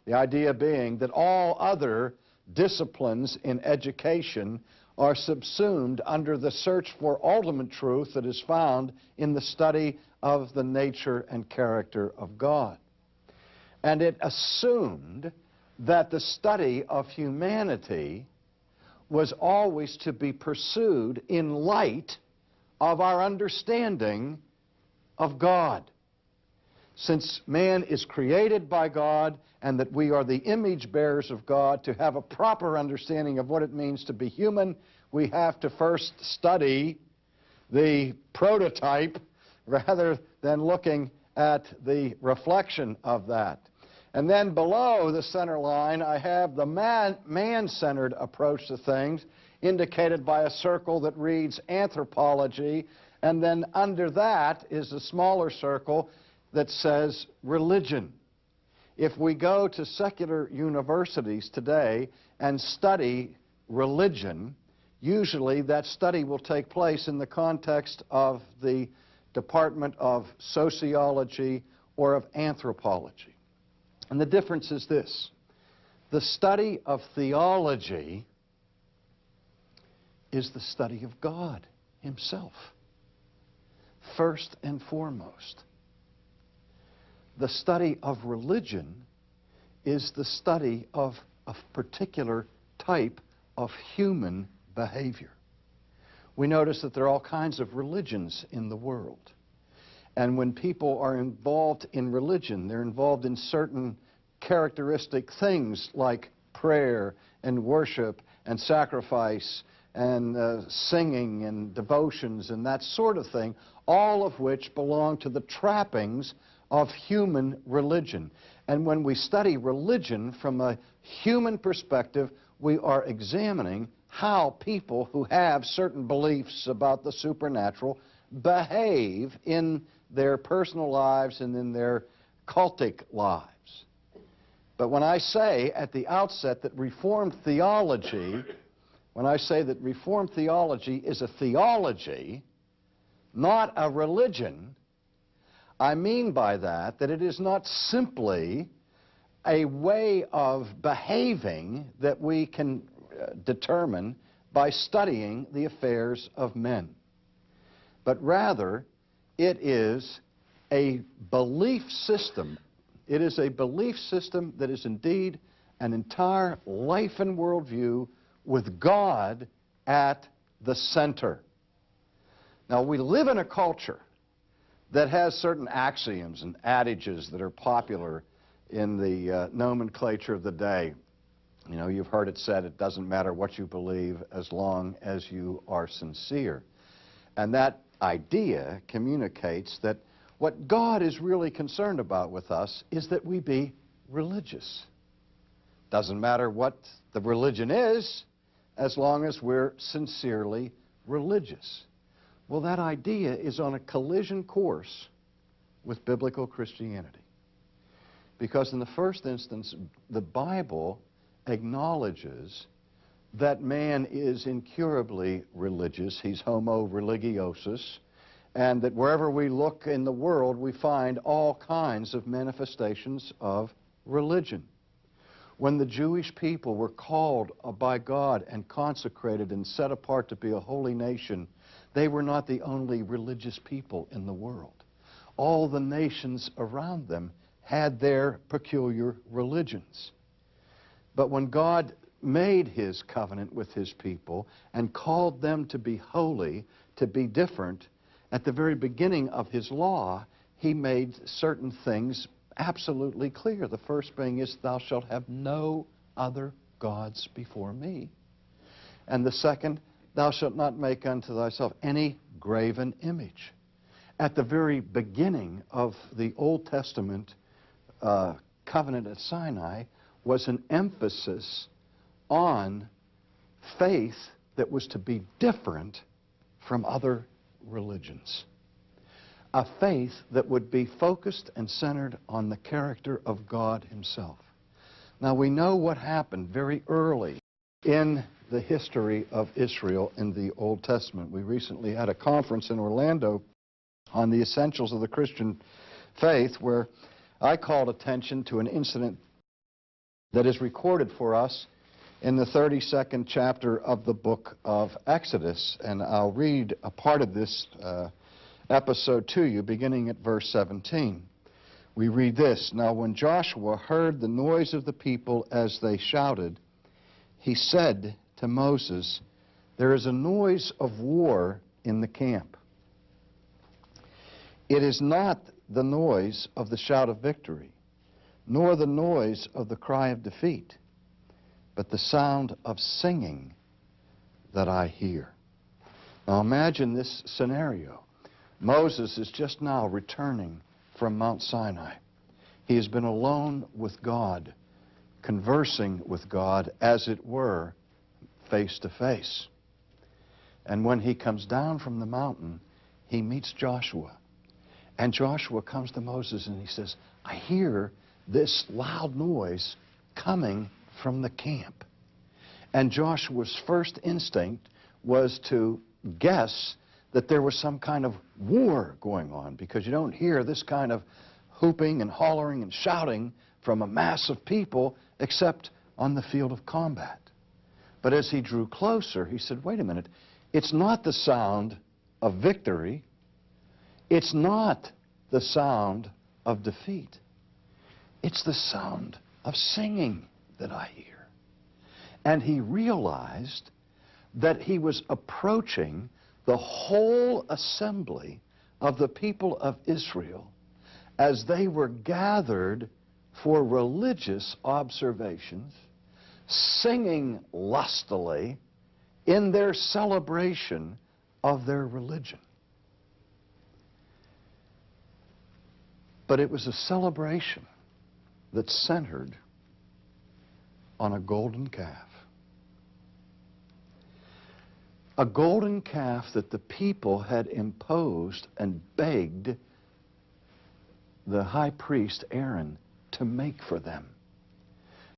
The idea being that all other disciplines in education are subsumed under the search for ultimate truth that is found in the study of the nature and character of God. And it assumed that the study of humanity was always to be pursued in light of our understanding of God. Since man is created by God and that we are the image bearers of God, to have a proper understanding of what it means to be human, we have to first study the prototype rather than looking at the reflection of that. And then below the center line, I have the man-centered approach to things, indicated by a circle that reads anthropology, and then under that is a smaller circle that says religion. If we go to secular universities today and study religion, usually that study will take place in the context of the Department of Sociology or of Anthropology. And the difference is this: the study of theology is the study of God Himself, first and foremost. The study of religion is the study of a particular type of human behavior. We notice that there are all kinds of religions in the world. And when people are involved in religion, they're involved in certain characteristic things like prayer and worship and sacrifice and singing and devotions and that sort of thing, all of which belong to the trappings of human religion. And when we study religion from a human perspective, we are examining how people who have certain beliefs about the supernatural behave in their personal lives and in their cultic lives. But when I say at the outset that Reformed theology, when I say that Reformed theology is a theology, not a religion, I mean by that that it is not simply a way of behaving that we can determine by studying the affairs of men, but rather it is a belief system. It is a belief system that is indeed an entire life and worldview with God at the center. Now, we live in a culture that has certain axioms and adages that are popular in the nomenclature of the day. You know, you've heard it said, it doesn't matter what you believe as long as you are sincere. And that idea communicates that what God is really concerned about with us is that we be religious. Doesn't matter what the religion is, as long as we're sincerely religious. Well, that idea is on a collision course with biblical Christianity. Because in the first instance, the Bible acknowledges that man is incurably religious. He's homo religiosus. And that wherever we look in the world, we find all kinds of manifestations of religion. When the Jewish people were called by God and consecrated and set apart to be a holy nation, they were not the only religious people in the world. All the nations around them had their peculiar religions. But when God made His covenant with His people and called them to be holy, to be different, at the very beginning of His law, He made certain things absolutely clear. The first being is, thou shalt have no other gods before me. And the second, thou shalt not make unto thyself any graven image. At the very beginning of the Old Testament covenant at Sinai was an emphasis on faith that was to be different from other religions. A faith that would be focused and centered on the character of God Himself. Now, we know what happened very early in the history of Israel in the Old Testament. We recently had a conference in Orlando on the essentials of the Christian faith, where I called attention to an incident that is recorded for us in the 32nd chapter of the book of Exodus. And I'll read a part of this episode to you, beginning at verse 17. We read this: "Now when Joshua heard the noise of the people as they shouted, he said to Moses, 'There is a noise of war in the camp. It is not the noise of the shout of victory, nor the noise of the cry of defeat, but the sound of singing that I hear.'" Now imagine this scenario. Moses is just now returning from Mount Sinai. He has been alone with God, conversing with God, as it were, face to face. And when he comes down from the mountain, he meets Joshua. And Joshua comes to Moses and he says, "I hear this loud noise coming from the camp." And Joshua's first instinct was to guess that there was some kind of war going on, because you don't hear this kind of whooping and hollering and shouting from a mass of people except on the field of combat. But as he drew closer, he said, wait a minute, it's not the sound of victory, it's not the sound of defeat, it's the sound of singing that I hear. And he realized that he was approaching the whole assembly of the people of Israel as they were gathered for religious observations, singing lustily in their celebration of their religion. But it was a celebration that centered on a golden calf. A golden calf that the people had imposed and begged the high priest Aaron to make for them.